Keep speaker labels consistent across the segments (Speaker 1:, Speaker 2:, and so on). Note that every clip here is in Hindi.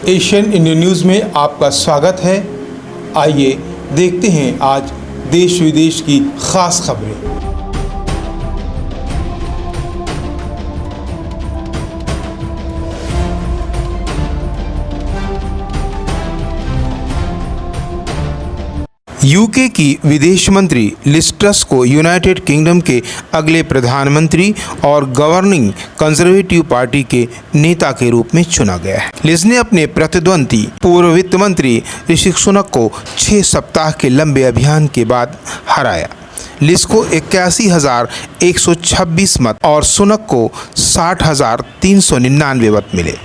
Speaker 1: एशियन इंडिया न्यूज़ में आपका स्वागत है। आइए देखते हैं आज देश विदेश की खास खबरें। यूके की विदेश मंत्री लिज ट्रस को यूनाइटेड किंगडम के अगले प्रधानमंत्री और गवर्निंग कंजर्वेटिव पार्टी के नेता के रूप में चुना गया है। लिज ने अपने प्रतिद्वंदी पूर्व वित्त मंत्री ऋषि सुनक को 6 सप्ताह के लंबे अभियान के बाद हराया। लिज को 81,126 मत और सुनक को 60,399 मत मिले।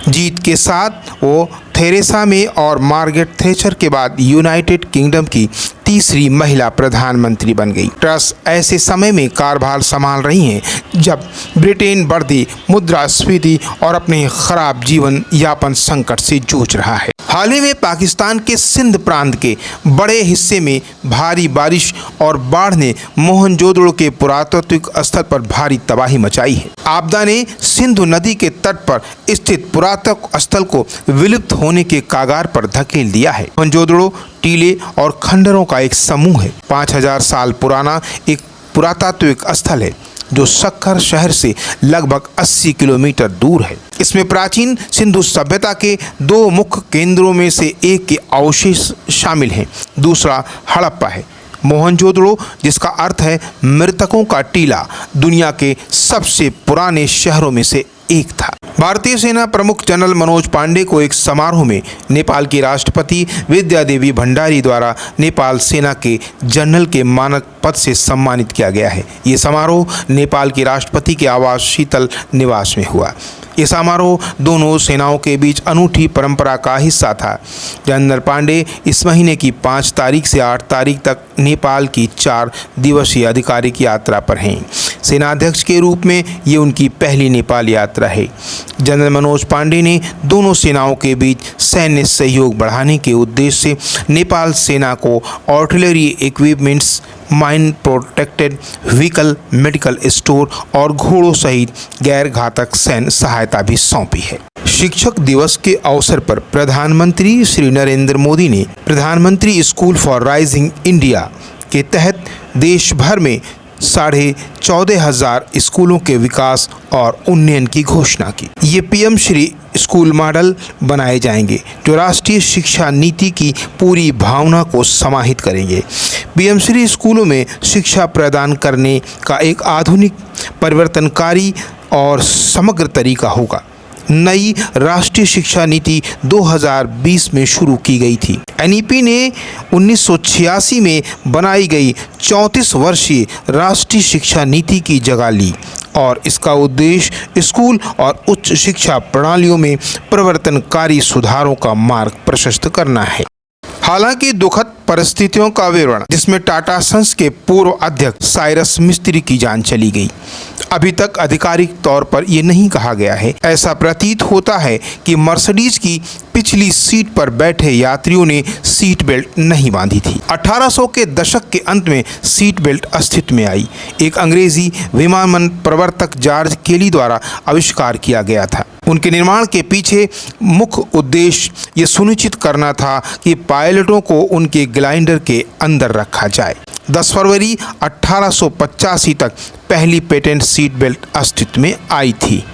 Speaker 1: जीत के साथ वो थेरेसा मे और मार्गरेट थैचर के बाद यूनाइटेड किंगडम की तीसरी महिला प्रधानमंत्री बन गई। ट्रस ऐसे समय में कार्यभार संभाल रही हैं जब ब्रिटेन बढ़ती मुद्रास्फीति और अपने खराब जीवन यापन संकट से जूझ रहा है। हाल ही में पाकिस्तान के सिंध प्रांत के बड़े हिस्से में भारी बारिश और बाढ़ ने मोहनजोदड़ो के पुरातात्विक स्थल पर भारी तबाही मचाई है। आपदा ने सिंधु नदी के तट पर स्थित पुरातत्व स्थल को विलुप्त होने के कागार पर धकेल दिया है। मोहनजोदड़ो टीले और खंडरों का एक समूह है। 5000 साल पुराना एक पुरातात्विक स्थल है जो सक्खर शहर से लगभग 80 किलोमीटर दूर है। इसमें प्राचीन सिंधु सभ्यता के 2 मुख्य केंद्रों में से एक के अवशेष शामिल हैं। दूसरा हड़प्पा है। मोहनजोदड़ो, जिसका अर्थ है मृतकों का टीला, दुनिया के सबसे पुराने शहरों में से एक था। भारतीय सेना प्रमुख जनरल मनोज पांडे को एक समारोह में नेपाल की राष्ट्रपति विद्या देवी भंडारी द्वारा नेपाल सेना के जनरल के मानक पद से सम्मानित किया गया है। ये समारोह नेपाल की राष्ट्रपति के आवास शीतल निवास में हुआ। ये समारोह दोनों सेनाओं के बीच अनूठी परंपरा का हिस्सा था। जनरल पांडे इस महीने की 5 तारीख से 8 तारीख तक नेपाल की 4 दिवसीय आधिकारिक यात्रा पर हैं। सेनाध्यक्ष के रूप में ये उनकी पहली नेपाल यात्रा है। जनरल मनोज पांडे ने दोनों सेनाओं के बीच सैन्य सहयोग बढ़ाने के उद्देश्य से नेपाल सेना को artillery equipments, mine protected vehicle, medical store और घोड़ों सहित गैर घातक सैन्य सहायता भी सौंपी है। शिक्षक दिवस के अवसर पर प्रधानमंत्री श्री नरेंद्र मोदी ने प्रधानमंत्री स्कूल फॉर राइजिंग इंडिया के तहत देश भर में 14,500 स्कूलों के विकास और उन्नयन की घोषणा की। ये पीएम श्री स्कूल मॉडल बनाए जाएंगे जो राष्ट्रीय शिक्षा नीति की पूरी भावना को समाहित करेंगे। पीएम श्री स्कूलों में शिक्षा प्रदान करने का एक आधुनिक, परिवर्तनकारी और समग्र तरीका होगा। नई राष्ट्रीय शिक्षा नीति 2020 में शुरू की गई थी। एनईपी ने 1986 में बनाई गई 34 वर्षीय राष्ट्रीय शिक्षा नीति की जगह ली और इसका उद्देश्य स्कूल और उच्च शिक्षा प्रणालियों में परिवर्तनकारी सुधारों का मार्ग प्रशस्त करना है। हालांकि दुखद परिस्थितियों का विवरण, जिसमें टाटा सन्स के पूर्व अध्यक्ष साइरस मिस्त्री की जान चली गई, अभी तक आधिकारिक तौर पर यह नहीं कहा गया है। ऐसा प्रतीत होता है कि मर्सिडीज की पिछली सीट पर बैठे यात्रियों ने सीट बेल्ट नहीं बांधी थी। 1800 के दशक के अंत में सीट बेल्ट अस्तित्व में आई। एक अंग्रेजी विमान प्रवर्तक जॉर्ज केली द्वारा आविष्कार किया गया था। उनके निर्माण के पीछे मुख्य उद्देश्य ये सुनिश्चित करना था कि पायलटों को उनके ग्लाइडर के अंदर रखा जाए। 10 फरवरी 1885 तक पहली पेटेंट सीट बेल्ट अस्तित्व में आई थी।